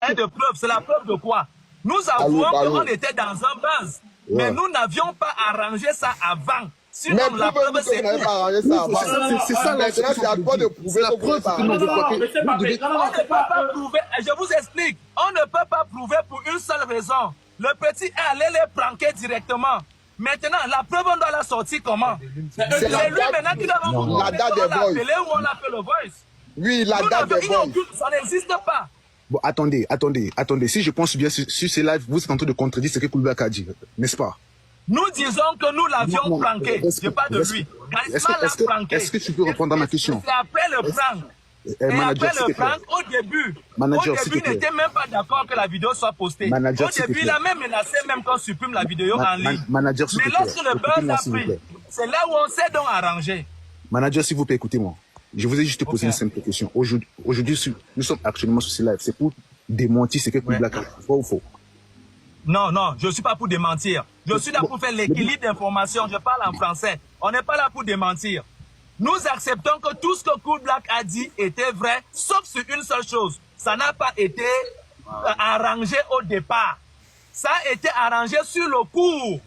Et de preuve, c'est la preuve de quoi? Nous avouons qu'on était dans un buzz, mais nous n'avions pas arrangé ça avant. Sinon, la preuve, c'est tout. C'est ça, maintenant, c'est à toi de prouver la preuve que nous devons On ne peut pas prouver, je vous explique, on ne peut pas prouver pour une seule raison. Le petit est allé les pranker directement. Maintenant, la preuve, on doit la sortir comment? C'est lui maintenant qui doit vous la date des l'appeler ou on l'appelle le voice. Oui, la date des voice. Ça n'existe pas. Bon, attendez. Si je pense bien sur ces lives, vous êtes en train de contredire ce que Coolblack a dit, n'est-ce pas? Nous disons que nous l'avions pranké. Je parle de lui. Charisma l'a pranké. Est-ce que tu peux répondre à ma question? C'est après le prank. Et après le prank, au début, il n'était même pas d'accord que la vidéo soit postée. Au début, il a même menacé même qu'on supprime la vidéo en ligne. Mais lorsque le buzz a pris, c'est là où on s'est donc arrangé. Manager, s'il vous plaît, écoutez-moi. Je vous ai juste posé une simple question. Aujourd'hui, nous sommes actuellement sur ce live. C'est pour démentir ce que Coolblack a dit. Faux ou faux? Non, je ne suis pas pour démentir. Je suis là pour faire l'équilibre d'information. Je parle en français. On n'est pas là pour démentir. Nous acceptons que tout ce que Coolblack a dit était vrai, sauf sur une seule chose. Ça n'a pas été arrangé au départ. Ça a été arrangé sur le cours.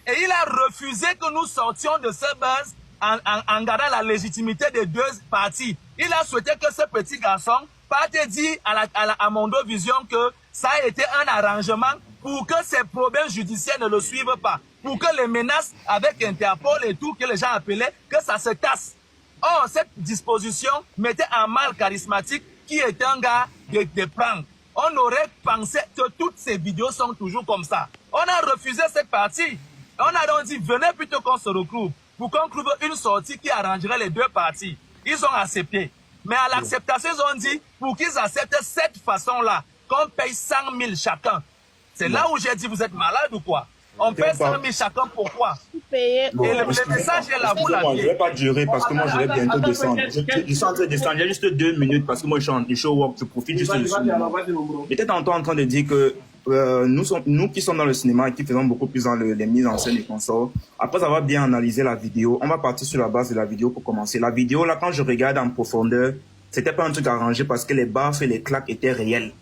Et il a refusé que nous sortions de ce buzz en gardant la légitimité des deux parties. Il a souhaité que ce petit garçon parte dire à Mondovision que ça a été un arrangement pour que ces problèmes judiciaires ne le suivent pas. Pour que les menaces avec Interpol et tout, que les gens appelaient, que ça se casse. Or, cette disposition mettait en mal Charismatique, qui est un gars de prank. On aurait pensé que toutes ces vidéos sont toujours comme ça. On a refusé cette partie. On a donc dit, venez plutôt qu'on se regroupe pour qu'on trouve une sortie qui arrangerait les deux parties. Ils ont accepté. Mais à l'acceptation, ils ont dit, pour qu'ils acceptent cette façon-là, qu'on paye 100 000 chacun. C'est là où j'ai dit, vous êtes malade ou quoi? On paye 100 000 chacun, pourquoi? Et le message est là, vous l'avez. Je ne vais pas durer parce que moi, je vais bientôt descendre. Je suis en train de descendre. Il y a juste 2 minutes parce que moi, je suis en show work. Je profite juste de ça. J'étais tantôt en train de dire que nous qui sommes dans le cinéma et qui faisons beaucoup plus dans les mises en scène et consorts, après avoir bien analysé la vidéo, on va partir sur la base de la vidéo pour commencer. La vidéo, là, quand je regarde en profondeur, c'était pas un truc arrangé parce que les baffes et les claques étaient réels.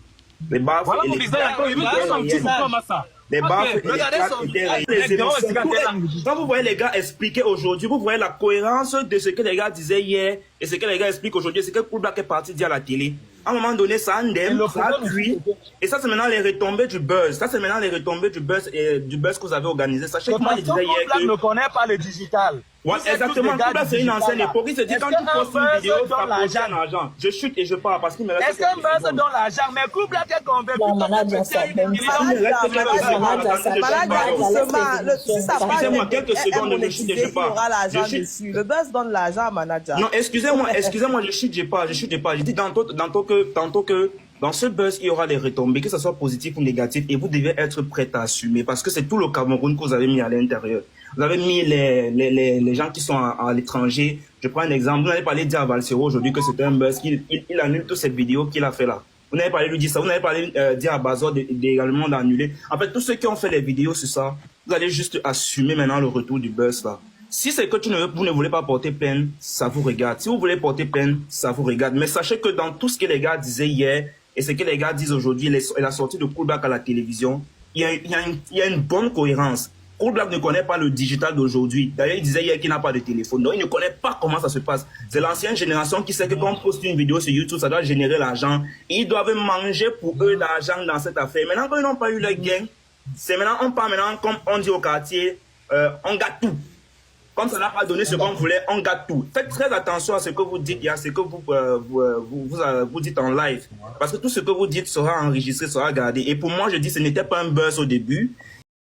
Les baffes et les claques étaient réels. Les baffes et les claques étaient réels. Quand vous voyez les gars expliquer aujourd'hui, vous voyez la cohérence de ce que les gars disaient hier et ce que les gars expliquent aujourd'hui, c'est que Coolblack est parti dire à la télé. À un moment donné, ça endème, ça appuie. Et ça, c'est maintenant les retombées du buzz. Ça, c'est maintenant les retombées du buzz que vous avez organisé. Sachez que moi, je disais hier que... ne connaît pas le digital. Ouais, exactement. Coolblack, c'est une ancienne époque. Il se dit, quand tu postes une vidéo, tu vas poster un argent. Je chute et je pars parce qu'il me reste... Est-ce qu'un buzz donne l'argent? Mais Coolblack est convaincu que excusez-moi, quelques secondes, je chute et je pars. Le buzz donne l'argent, manager. Non, excusez-moi, je chute pas. Je dis tantôt que dans ce buzz, il y aura des retombées, que ce soit positif ou négatif, et vous devez être prêt à assumer, parce que c'est tout le Cameroun que vous avez mis à l'intérieur. Vous avez mis les gens qui sont à l'étranger. Je prends un exemple. Vous n'avez pas allé dire à Valsero aujourd'hui que c'était un buzz, qu'il annule toutes ces vidéos qu'il a fait là. Vous n'avez pas allé lui dire ça. Vous n'avez pas allé dire à Bazor également d'annuler. En fait, tous ceux qui ont fait les vidéos sur ça, vous allez juste assumer maintenant le retour du buzz là. Si c'est que vous ne voulez pas porter plainte, ça vous regarde. Si vous voulez porter plainte, ça vous regarde. Mais sachez que dans tout ce que les gars disaient hier et ce que les gars disent aujourd'hui, la sortie de Coolblack à la télévision, il y a une bonne cohérence. Coolblack ne connaît pas le digital d'aujourd'hui. D'ailleurs, il disait hier qu'il n'a pas de téléphone. Donc, il ne connaît pas comment ça se passe. C'est l'ancienne génération qui sait que quand on poste une vidéo sur YouTube, ça doit générer l'argent. Ils doivent manger pour eux l'argent dans cette affaire. Maintenant, quand ils n'ont pas eu le gain, c'est maintenant, on parle maintenant, comme on dit au quartier, on gâte tout. Comme ça n'a pas donné ce qu'on voulait, on gâte tout. Faites très attention à ce que vous dites et à ce que vous dites en live. Parce que tout ce que vous dites sera enregistré, sera gardé. Et pour moi, je dis, ce n'était pas un buzz au début.